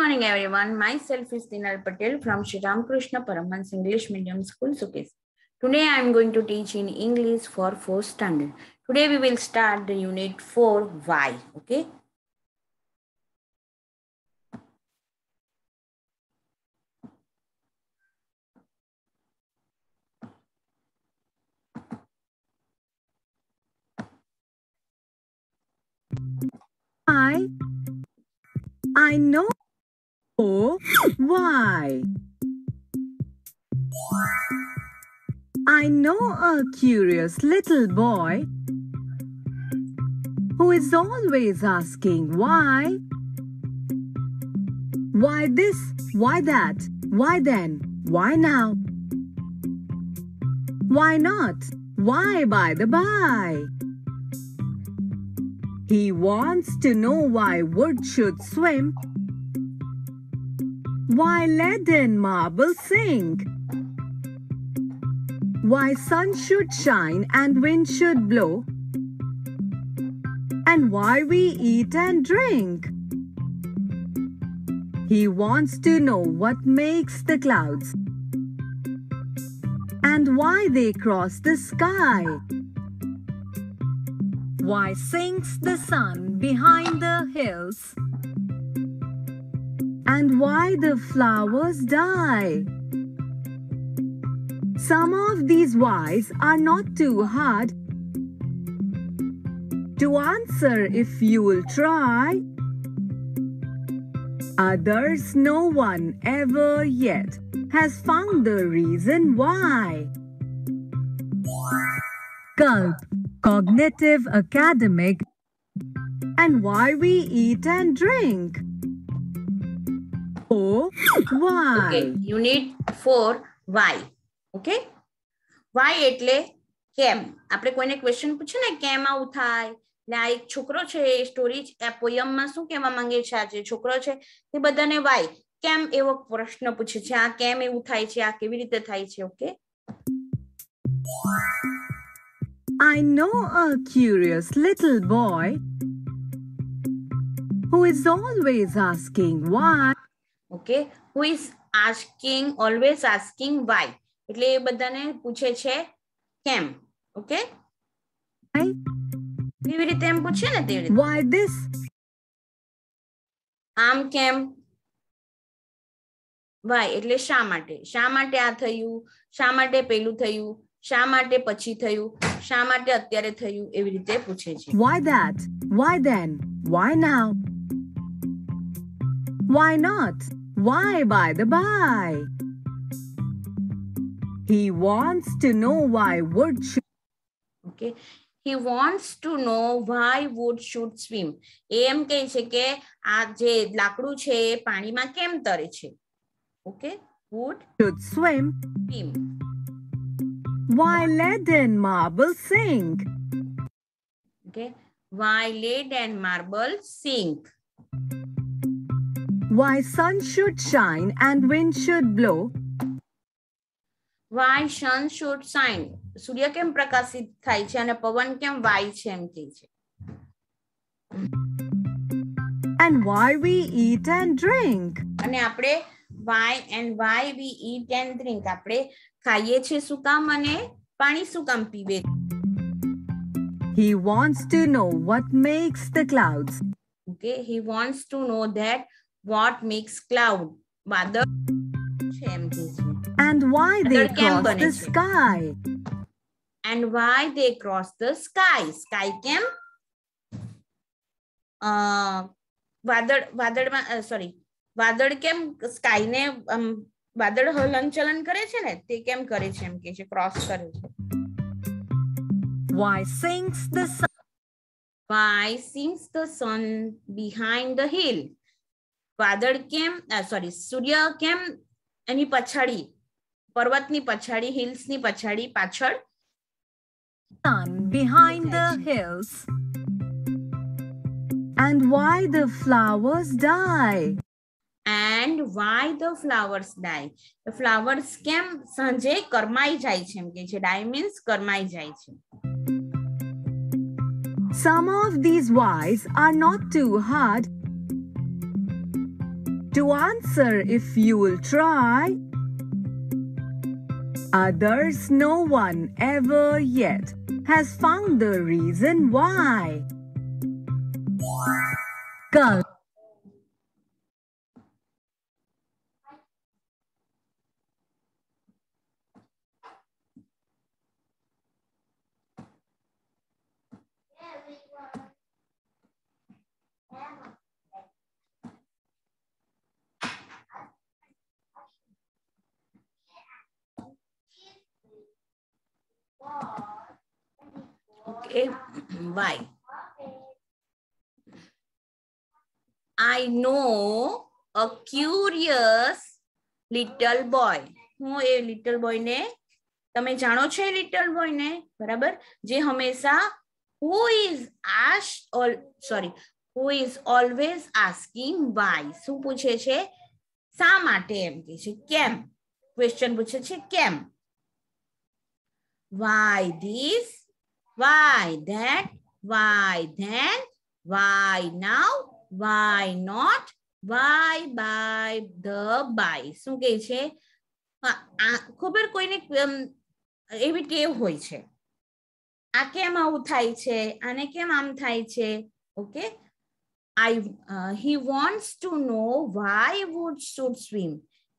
morning, everyone. Myself is Tinal Patel from Sri Ramakrishna Paramahansa English Medium School, Sukhis. Today I am going to teach in English for 4th standard. Today we will start the unit 4, Why. Okay. I know why. I know a curious little boy who is always asking why. Why this? Why that? Why then? Why now? Why not? Why by the by? He wants to know why wood should swim, why lead and marble sink, why sun should shine and wind should blow, and why we eat and drink. He wants to know what makes the clouds and why they cross the sky. Why sinks the sun behind the hills? And why the flowers die? Some of these whys are not too hard to answer if you will try. Others no one ever yet has found the reason why. Gulp, cognitive, academic, and why we eat and drink. Oh, why? Okay, unit 4, Why. Okay. Why એટલે કેમ. આપણે કોઈને question પૂછે ને કેમ આવું થાય, એટલે આ એક છોકરો છે, સ્ટોરી પોયમમાં શું કહેવા માંગે છે, આ જે છોકરો છે તે બધાને વાય કેમ એવો પ્રશ્ન પૂછે છે, આ કેમ એવું થાય છે, આ કેવી રીતે થાય છે. Okay. I know a curious little boy who is always asking why. Okay, who is asking, always asking why. એટલે એ બધાને પૂછે છે કેમ. ઓકે. કેવી રીતે એમ પૂછે ને તેવી રીતે. Why this? આમ કેમ. why એટલે શા માટે. શા માટે આ થયું, શા માટે પેલું થયું, શા માટે પછી થયું, શા માટે અત્યારે થયું, એવી રીતે પૂછે છે. Why that? Why then? Why now? Why not? Why by the by? He wants to know why wood should. Okay. He wants to know why wood should swim. એમ કહે છે કે આ જે લાકડું છે એ પાણીમાં કેમ તરે છે. Okay. Wood should swim. Swim. Why lead and marble sink? Okay. Why lead and marble sink? Why sun should shine and wind should blow? Why sun should shine? સૂર્ય કેમ પ્રકાશિત થાય છે અને પવન કેમ વાય છે એમ કહે છે. And why we eat and drink? અને આપણે why and why we eat and drink. આપણે ખાઈએ છે શું કામ અને પાણી શું કામ પીવે. He wants to know what makes the clouds. Okay, he wants to know that what makes cloud. વાદળ છે એમ કહે છે. And why they cross the sky. And why they cross the sky. Sky કેમ. વાદળ કેમ સ્કાય ને વાદળ હલન ચલન કરે છે ને તે કેમ કરે છે એમ કે છે, ક્રોસ કરે છે. Why sinks the sun? Why sinks the sun behind the hill? વાદળ કેમ સૂર્ય કેમ એની પછાડી, પર્વતની પછાડી, હિલ્સની પછાડી, પાછળ. Sun behind the hills. And why the flowers die. And why the flowers die. The flowers કેમ સાંજે કરમાઈ જાય છે એમ કે છે. Die means કરમાઈ જાય છે. Some of these whys are not too hard to answer if you'll try. Others no one ever yet has found the reason why. Color. Okay, why? I know a curious little boy. હું એ little boy ને તમે જાણો છો એ little boy ને બરાબર જે હંમેશા who is always asking why શું પૂછે છે શા માટે એમ કે છે કેમ ક્વેશ્ચન પૂછે છે કેમ why this why that why then why now why not why by the by શું કહે છે ખબર કોઈને એવી ટેવ હોય છે આ કેમ આવું થાય છે આને કેમ આમ થાય છે okay he wants to know why wood should swim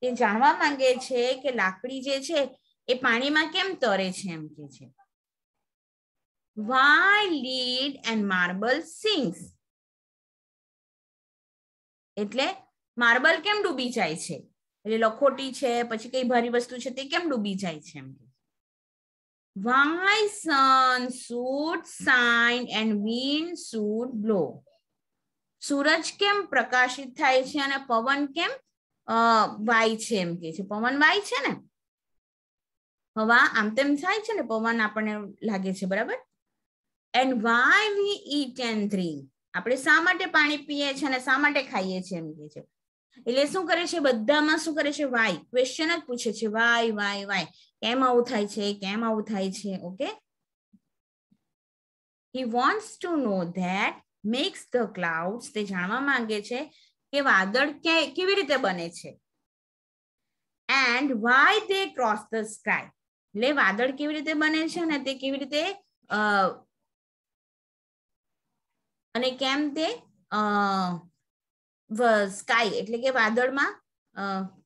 તે જાણવા માંગે છે કે લાકડી જે છે એ પાણીમાં કેમ તરે છે એમ કે છે why lead and marble sinks એટલે માર્બલ કેમ ડૂબી જાય છે એટલે લખોટી છે પછી કઈ ભારી વસ્તુ છે તે કેમ ડૂબી જાય છે એમ why sun should shine and wind should blow સૂરજ કેમ પ્રકાશિત થાય છે અને પવન કેમ વાય છે એમ કે છે પવન વાય છે ને હવા આમ તેમ થાય છે ને પવન આપણને લાગે છે બરાબર and why we eat and drink આપણે શા માટે પાણી પીએ છે અને શા માટે ખાઈએ છે એમ કે છે એટલે શું કરે છે બધામાં શું કરે છે વાય ક્વેશ્ચન જ પૂછે છે વાય વાય વાય કેમ આવું થાય છે કેમ આવું થાય છે okay he wants to know that makes the clouds તે જાણવા માંગે છે કે વાદળ કેવી રીતે બને છે and why they cross the sky એટલે વાદળ કેવી રીતે બને છે અને તે કેવી રીતે અને કેમ તે સ્કાય એટલે કે વાદળમાં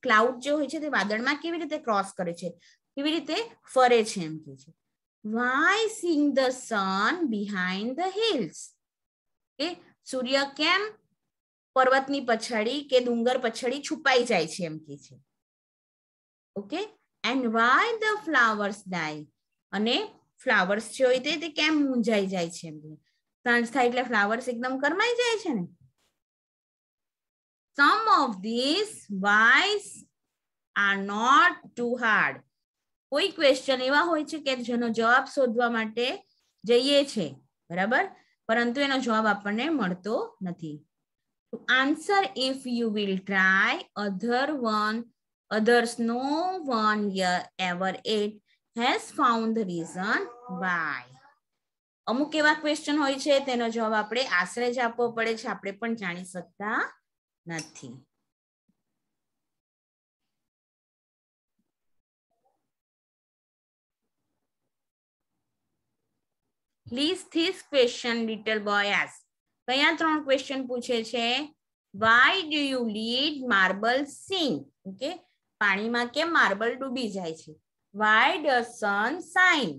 ક્લાઉડ જે હોય છે તે વાદળમાં કેવી રીતે ક્રોસ કરે છે કેવી રીતે ફરે છે એમ કે છે why seeing the sun behind the hills કે સૂર્ય કેમ પર્વતની પછાડી કે ડુંગર પછાડી છુપાઈ જાય છે એમ કે છે okay and why the flowers die અને ફ્લાવર્સ જે હોય તે કેમ મૂંઝાઈ જાય છે એમ સાંજ થાય એટલે ફ્લાવર્સ એકદમ કરમાઈ જાય છે ને some of these whys are not too hard કોઈ ક્વેશ્ચન એવા હોય છે કે જેનો જવાબ શોધવા માટે જઈએ છે બરાબર પરંતુ એનો જવાબ આપણને મળતો નથી to answer if you will try others no one ever ate has found the reason why અમુક એવા ક્વેશ્ચન હોય છે તેનો જવાબ આપણે આશરે જ આપવો પડે છે આપણે પણ જાણી શકતા નથી list this question little boy asks કયા ત્રણ ક્વેશ્ચન પૂછે છે why do you lead marble sink okay પાણીમાં કેમ માર્બલ ડૂબી જાય છે why does sun shine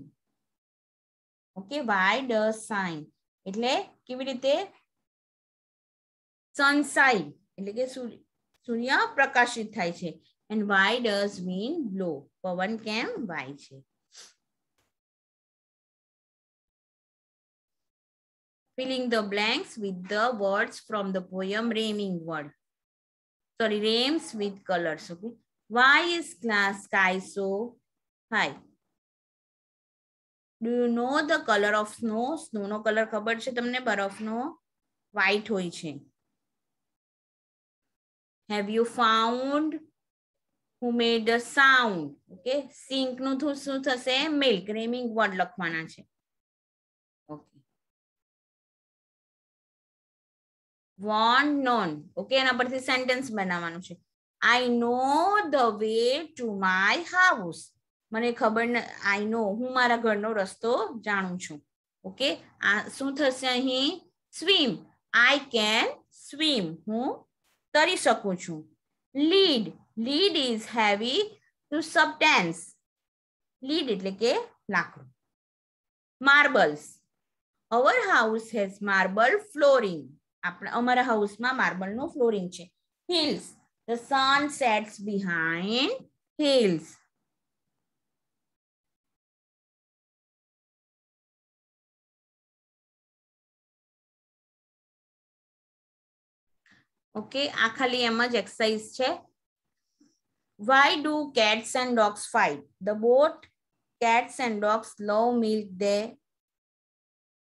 okay why does shine એટલે કેવી રીતે sunshine એટલે કે સૂર્ય પ્રકાશિત થાય છે and why does wind blow પવન કેમ વાય છે filling the blanks with the words from the poem rhyming rhymes with colors okay why is sky so high do you know the color of snow snow no color ખબર છે તમને બરફનો white હોય છે have you found who made the sound okay sink નું શું થશે milk rhyming word લખવાના છે okay વોન્ટ નોન. ઓકે, એના પરથી સેન્ટેન્સ બનાવવાનું છે. I know the way to my house. મને ખબર I know, હું મારા ઘરનો રસ્તો જાણું છું. ઓકે, આ શું થશે અહીં? સ્વિમ. I can swim. હું તરી શકું છું. Lead. Lead is heavy to substance. Lead એટલે કે લાકડું. Marbles. Our house has marble flooring. અમારા હાઉસમાં માર્બલનું ફ્લોરિંગ છે. Hills. The sun sets behind hills. Okay, આ ખાલી એમ જ એક્સરસાઇઝ છે. Why do cats and dogs fight? The both cats and dogs love milk. They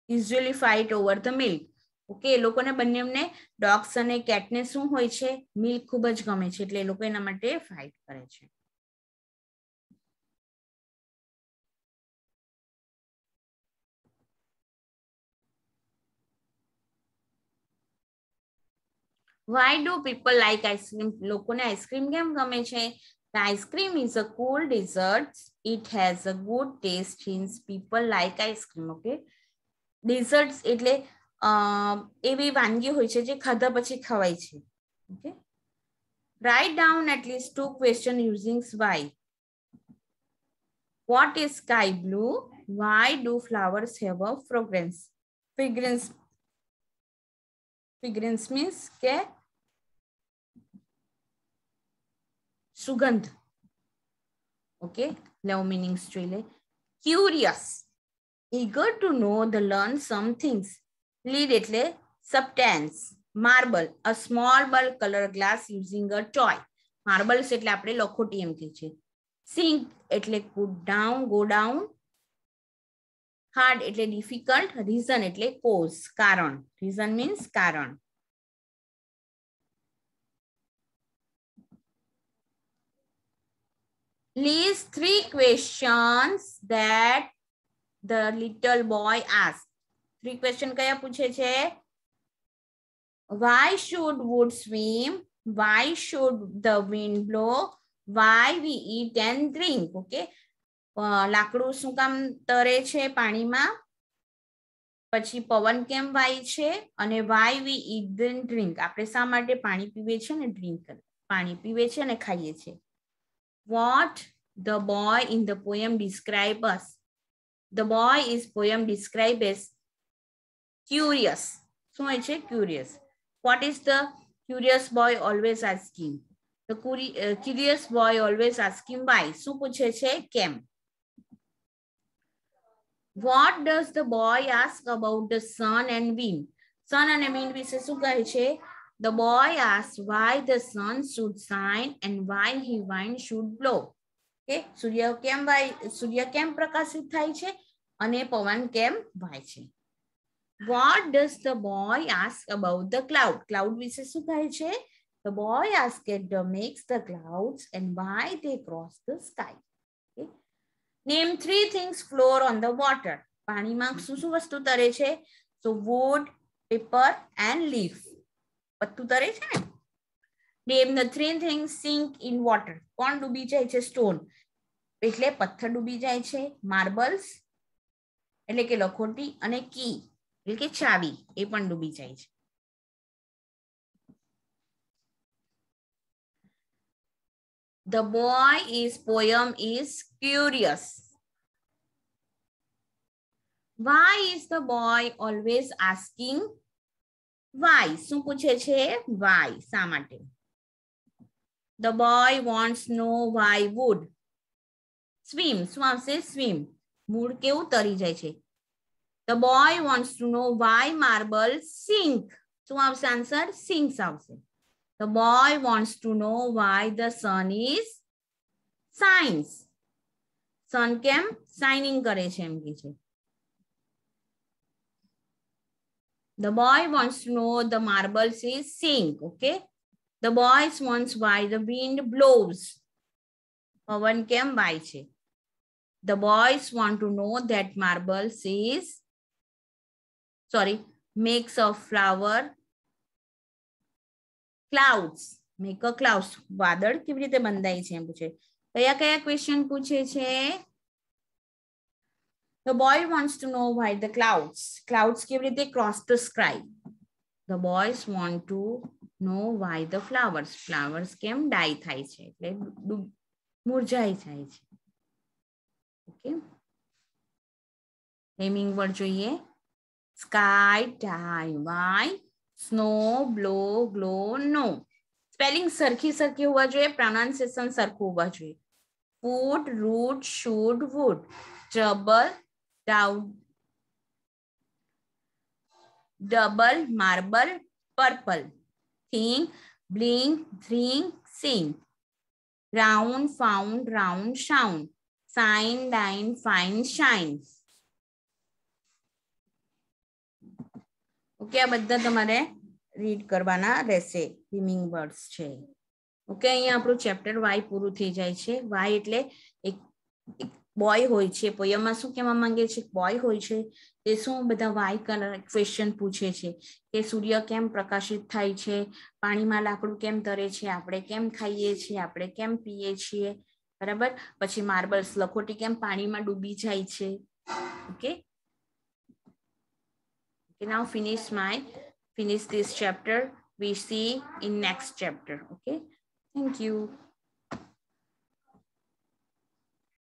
usually fight over the milk. Okay, એ લોકોને બંનેને ડોગ્સ અને કેટને શું હોય છે? મિલ્ક ખૂબ જ ગમે છે, એટલે એ લોકો એના માટે ફાઇટ કરે છે. Why do people like ice cream? લોકોને આઈસ્ક્રીમ કેમ ગમે છે? The ice cream is a cool dessert. It has a good taste, hence people like ice cream. Okay, desserts એટલે એવી વાનગી હોય છે જે ખાધા પછી ખવાય છે. Okay, write down at least 2 questions using why. What is sky blue? Why do flowers have a fragrance? Fragrance means કે સુગંધ. ઓકે, લવ મીનિંગ્સ જોઈ લે. Curious. eager to know the learn some things. Lead એટલે substance. Marble, a small bulb color glass using a toy. Marbles એટલે આપણે લખોટી એમ કહે છે. Sink એટલે put down, go down. Hard એટલે difficult. Reason એટલે cause, કારણ. Reason means કારણ. List 3 questions that the little boy asked. 3 questions કયા પૂછે છે? Why should wood swim? Why should the wind blow? Why we eat and drink? Okay, લાકડું શું કામ તરે છે પાણીમાં? પછી પવન કેમ વાય છે? અને why we eat and drink, આપણે શા માટે પાણી પીવે છે ને ડ્રિંક કરે? પાણી પીવે છે અને ખાઈએ છે. What the boy in the poem describe us. The boy is poem described as curious. શું હોય છે? Curious. What is the curious boy always asking? The curious boy always asking why. શું પૂછે છે? કેમ. What does the boy ask about the sun and wind? Sun and wind વિશે શું કહે છે? The boy asks why the sun should shine and why his wind should blow. Okay, સૂર્ય કેમ પ્રકાશિત થાય છે અને પવન કેમ વાય છે. What does the boy ask about the cloud? Cloud વિશે શું કહે છે? The boy asks what makes the clouds and why they cross the sky. Okay. Name 3 things float on the water. પાણીમાં શું વસ્તુ તરે છે? So wood, paper and leaf. પત્તું તરે છે ને? Name the 3 things sink in water. કોણ ડૂબી જાય છે? Stone. એટલે પથ્થર ડૂબી જાય છે. Marbles એટલે કે લખોટી, અને કી એટલે કે ચાવી, એ પણ ડૂબી જાય છે. The boy is poem is curious. Why is the boy always asking why? શું પૂછે છે? Why, શા માટે. The boy wants to know why wood swim. શું આવશે? Swim. મૂળ કેવું તરી જાય છે? The boy wants to know why marbles sink. શું આવશે આન્સર? Sinks આવશે. The boy wants to know why the sun is shines. Sun કેમ shining કરે છે એમ કે છે. The boy wants to know the marbles is sink. Okay. The boy wants why the wind blows. પવન કેમ Y છે. The boys want to know that marbles is makes of flower clouds make a clouds વાદળ કેવી રીતે બંધાય છે એમ પૂછે. કયા કયા ક્વેશ્ચન પૂછે છે? The boy wants to know why the clouds કેવી રીતે cross the sky. The boys want to know why the flowers કેમ ડાય થાય છે એટલે મુરઝાઈ જાય છે. ઓકે, નેમિંગ વર્ડ જોઈએ. Sky, die, why, snow, blow, glow, no. Spelling સરખી હોવા જોઈએ, પ્રોનાઉન્સિએશન સરખું હોવા જોઈએ. Food, root, should, would. Trouble, doubt, double, marble, purple. Thing, blink, bring, sing. Round, found, round, sound. Sign, dine, fine, shine. Okay, આ બધા તમારે read કરવાના રહેશે. રીમિંગ વર્ડ્સ છે. ઓકે, અહીંયા આપણું ચેપ્ટર વાય પૂરું થઈ જાય છે. વાય એટલે એક બોય હોય છે. પોયમમાં શું કહેવા માંગે છે? બોય હોય છે તે શું બધા વાય ક્વેશ્ચન પૂછે છે કે સૂર્ય કેમ પ્રકાશિત થાય છે, પાણીમાં લાકડું કેમ તરે છે, આપણે કેમ ખાઈએ છીએ, આપણે કેમ પીએ છીએ, બરાબર. પછી માર્બલ્સ લખોટી કેમ પાણીમાં ડૂબી જાય છે. Okay, now finish this chapter. We see in next chapter. Okay, thank you.